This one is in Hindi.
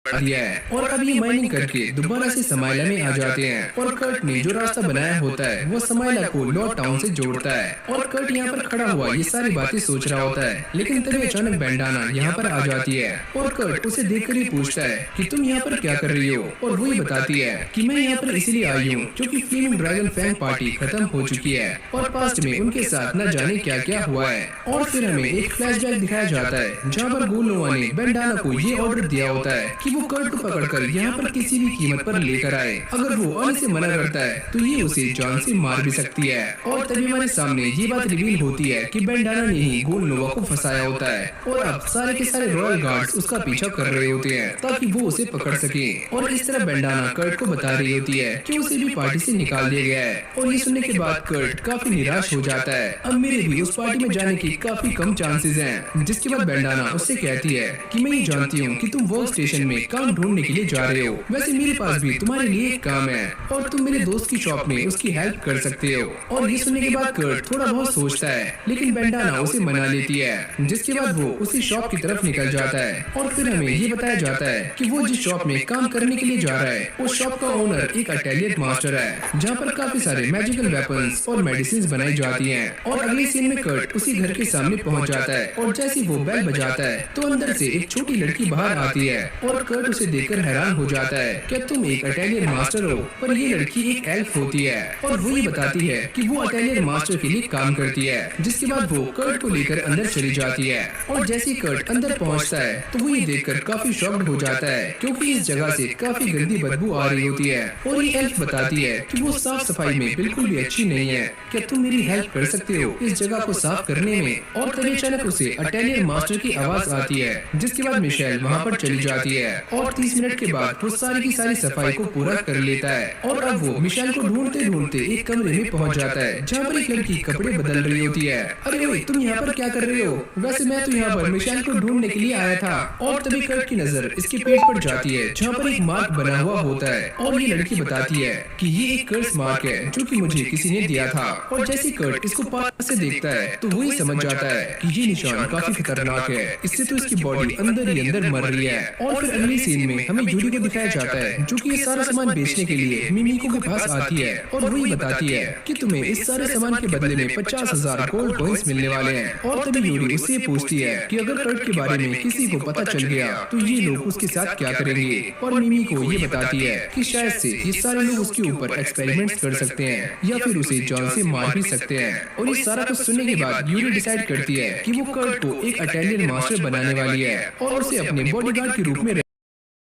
दिया है और अब ये माइनिंग करके दोबारा से समाइला में आ जाते हैं और कर्ट ने जो रास्ता बनाया होता है वो समाइला को लॉर्ड टाउन से जोड़ता है और कर्ट यहाँ पर खड़ा हुआ ये सारी बातें सोच रहा होता है, लेकिन तभी अचानक बैंडाना यहाँ पर आ जाती है और कर्ट उसे देखकर ही पूछता है कि तुम यहाँ पर क्या कर रही हो, और वो ये बताती है कि मैं यहाँ पर इसलिए आई हूँ क्योंकि फ्लेमिंग ड्रैगन फैन पार्टी खत्म हो चुकी है और पास्ट में उनके साथ न जाने क्या क्या हुआ है। और फिर हमें एक फ्लैशबैक दिखाया जाता है जहाँ पर गोलनोवा ने बैंडाना को ये ऑर्डर दिया होता है कि वो कर्ट को पकड़कर यहाँ पर किसी भी कीमत पर लेकर आए। अगर वो आने से मना करता है तो ये उसे जान से मार भी सकती है। और तभी हमारे सामने ये बात रिवील होती है कि बैंडाना ने ही गोलनोवा को फंसाया होता है और अब सारे के सारे रॉयल गार्ड्स उसका पीछा कर रहे होते हैं ताकि वो उसे पकड़ सके। और इस तरह बैंडाना कर्ट को बता रही होती है कि उसे भी पार्टी से निकाल दिया गया है। और ये सुनने के बाद कर्ट काफी निराश हो जाता है। अब मेरे भी उस पार्टी में जाने की काफी कम चांसेस हैं। जिसके बाद बैंडाना उससे कहती है कि मैं ये जानती हूँ कि तुम वर्क स्टेशन में काम ढूंढने के लिए जा रहे हो, वैसे मेरे पास भी तुम्हारे लिए एक काम है और तुम मेरे दोस्त की शॉप में उसकी हेल्प कर सकते हो। और ये सुनने के बाद कर्ट थोड़ा बहुत सोचता है, लेकिन बैंडाना उसे मना लेती है। जिसके बाद वो उसी शॉप की तरफ निकल जाता है और फिर हमें ये बताया जाता है कि वो जिस शॉप में काम करने के लिए जा रहा है उस शॉप का ओनर एक अटेलियर मास्टर है जहाँ पर काफी सारे मैजिकल वेपन्स और मेडिसिन बनाई जाती हैं। और अगले सीन में कर्ट उसी घर के सामने पहुँच जाता है और जैसे वो बेल बजाता है तो अंदर से एक छोटी लड़की बाहर आती है और कर्ट उसे देखकर हैरान हो जाता है कि तुम एक अटेलियर मास्टर हो, पर ये लड़की एक एल्फ होती है और वो ये बताती है कि वो अटेलियर मास्टर के लिए काम करती है। जिसके बाद वो कर्ट को लेकर अंदर चली जाती है और जैसे ही कर्ट अंदर पहुंचता है तो वो ये देखकर काफी शॉक्ड हो जाता है क्योंकि इस जगह से काफी गंदी बदबू आ रही होती है। और ये एल्फ बताती है कि वो साफ सफाई में बिल्कुल भी अच्छी नहीं है, क्या तुम मेरी हेल्प कर सकते हो इस जगह को साफ करने में। और तभी अचानक उसे अटेलियर मास्टर की आवाज आती है। जिसके बाद मिशेल वहाँ पर चली जाती है और 30 मिनट के बाद वो सारी की सारी सफाई को पूरा कर लेता है। और अब वो मिशेल को ढूंढते ढूंढते एक कमरे में पहुंच जाता है जहाँ पर एक लड़की कपड़े बदल रही होती है। अरे ओए, तुम यहाँ पर क्या कर रहे हो? वैसे मैं तो यहाँ पर मिशेल को ढूंढने के लिए आया था। और तभी कर्ट की नजर इसके पेट पर जाती है जहाँ पर एक मार्क बना हुआ होता है और ये लड़की बताती है कि ये एक कर्स मार्क है जो कि मुझे किसी ने दिया था। और जैसे कर्ट इसको पास से देखता है तो वो ही समझ जाता है कि ये निशान काफी खतरनाक है, इससे तो इसकी बॉडी अंदर ही अंदर मर रही है। और फिर अगली सीन में हमें यूरी को दिखाया जाता है जो कि ये सारा सामान बेचने के लिए मिमिको के पास आती है और वो ये बताती है कि तुम्हें इस सारे सामान के बदले में 50,000 गोल्ड कॉइंस मिलने वाले हैं। और तभी यूरी उससे पूछती है कि अगर कर्ट के बारे में किसी को पता चल गया तो ये लोग उसके साथ क्या करेंगे। और मिमिको ये बताती है कि शायद से ये सारे लोग उसके ऊपर एक्सपेरिमेंट्स कर सकते हैं या फिर उसे जान से मार भी सकते हैं। और इस सारा कुछ सुनने के बाद यूरी डिसाइड करती है कि वो कर्ट को एक अटेलियर मास्टर बनाने वाली है और उसे अपने बॉडीगार्ड के रूप में